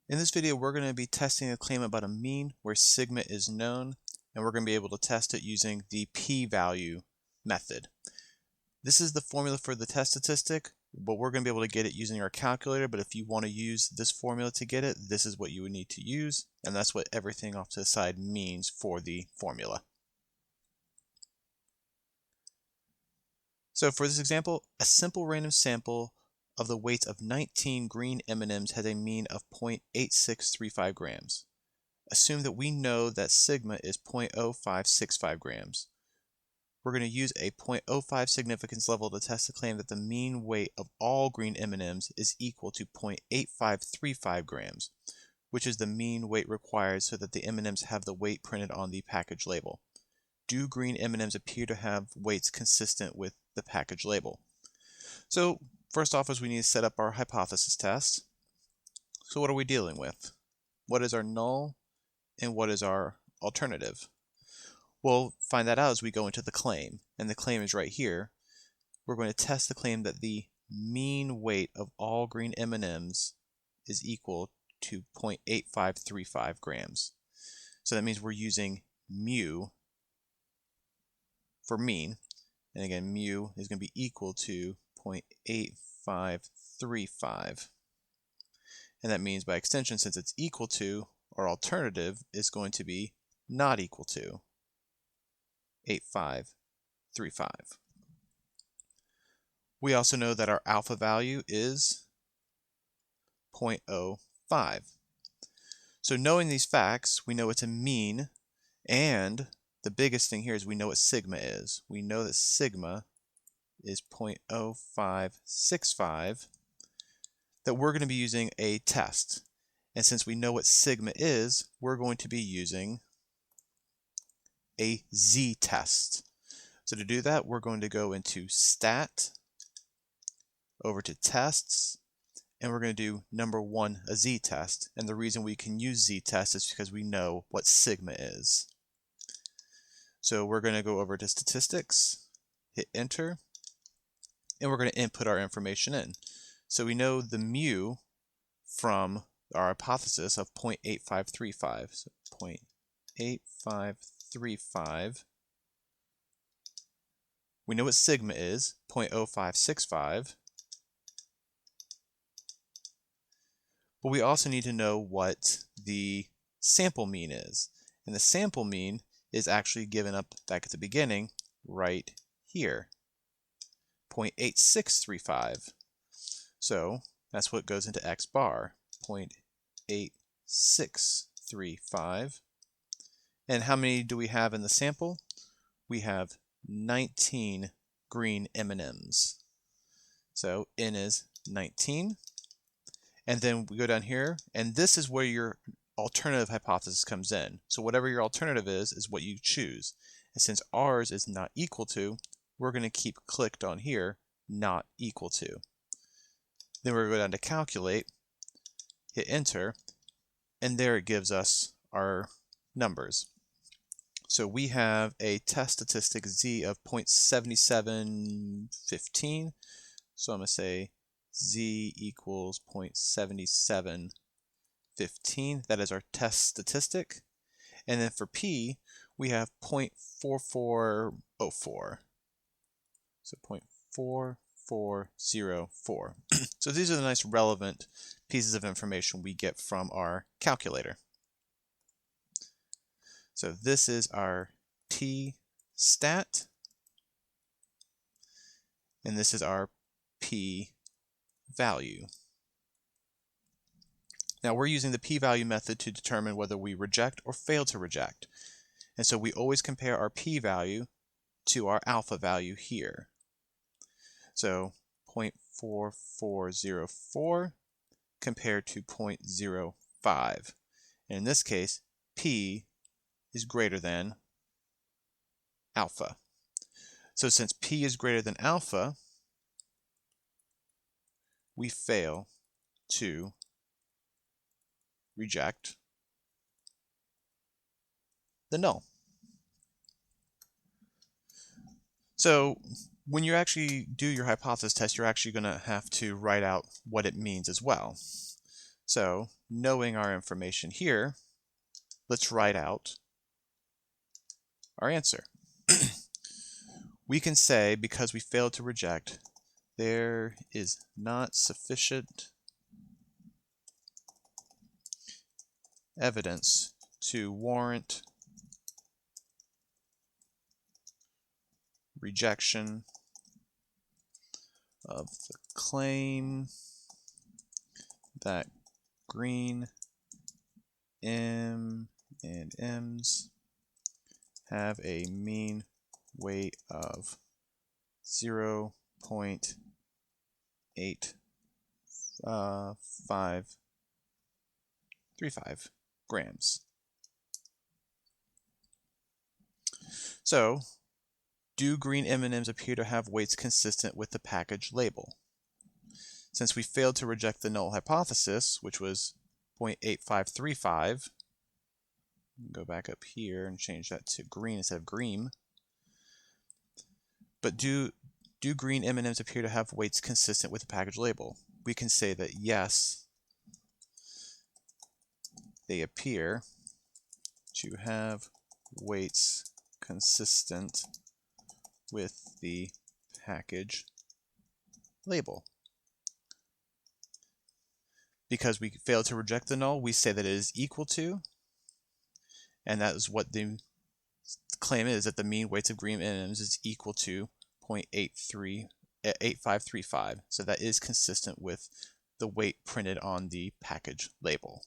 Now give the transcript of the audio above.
In this video, we're going to be testing a claim about a mean where sigma is known, and we're going to be able to test it using the p-value method. This is the formula for the test statistic, but we're going to be able to get it using our calculator. But if you want to use this formula to get it, this is what you would need to use, and that's what everything off to the side means for the formula. So for this example, a simple random sample of the weights of 19 green M&Ms has a mean of 0.8635 grams. Assume that we know that sigma is 0.0565 grams. We're going to use a 0.05 significance level to test the claim that the mean weight of all green M&Ms is equal to 0.8535 grams, which is the mean weight required so that the M&Ms have the weight printed on the package label. Do green M&Ms appear to have weights consistent with the package label? So first off is we need to set up our hypothesis test. So what are we dealing with? What is our null and what is our alternative? We'll find that out as we go into the claim, and the claim is right here. We're going to test the claim that the mean weight of all green M&Ms is equal to 0.8535 grams. So that means we're using mu for mean, and again mu is going to be equal to 0.8535, and that means by extension, since it's equal to, our alternative is going to be not equal to 0.8535. We also know that our alpha value is 0.05. So knowing these facts, we know it's a mean, and the biggest thing here is we know what sigma is. We know that sigma is 0.0565, that we're going to be using a test. And since we know what sigma is, we're going to be using a z-test. So to do that, we're going to go into stat, over to tests, and we're going to do number one, a z-test. And the reason we can use z-test is because we know what sigma is. So we're going to go over to statistics, hit enter, and we're going to input our information in. So we know the mu from our hypothesis of 0.8535. So 0.8535. We know what sigma is, 0.0565. But we also need to know what the sample mean is. And the sample mean is actually given up back at the beginning right here, 0.8635. So that's what goes into X bar, 0.8635. And how many do we have in the sample? We have 19 green M&Ms. So N is 19. And then we go down here, and this is where your alternative hypothesis comes in. So whatever your alternative is what you choose. And since ours is not equal to, we're going to keep clicked on here, not equal to. Then we're going to go down to calculate, hit enter, and there it gives us our numbers. So we have a test statistic z of 0.7715. So I'm going to say z equals 0.7715. That is our test statistic. And then for p, we have 0.4404. So 0.4404. So these are the nice relevant pieces of information we get from our calculator. So this is our p stat, and this is our p value. Now we're using the p-value method to determine whether we reject or fail to reject. And so we always compare our p-value to our alpha value here. So 0.4404 compared to 0.05. And in this case, p is greater than alpha. So since p is greater than alpha, we fail to reject the null. So when you actually do your hypothesis test, you're actually going to have to write out what it means as well. So, knowing our information here, let's write out our answer. We can say, because we failed to reject, there is not sufficient evidence to warrant rejection of the claim that green M and M's have a mean weight of 0.8535 grams. So, do green M&Ms appear to have weights consistent with the package label? Since we failed to reject the null hypothesis, which was 0.8535, go back up here and change that to green instead of green. But do green M&Ms appear to have weights consistent with the package label? We can say that yes, they appear to have weights consistent with the package label. Because we failed to reject the null, we say that it is equal to, and that is what the claim is, that the mean weights of green M&Ms is equal to 0.8535. So that is consistent with the weight printed on the package label.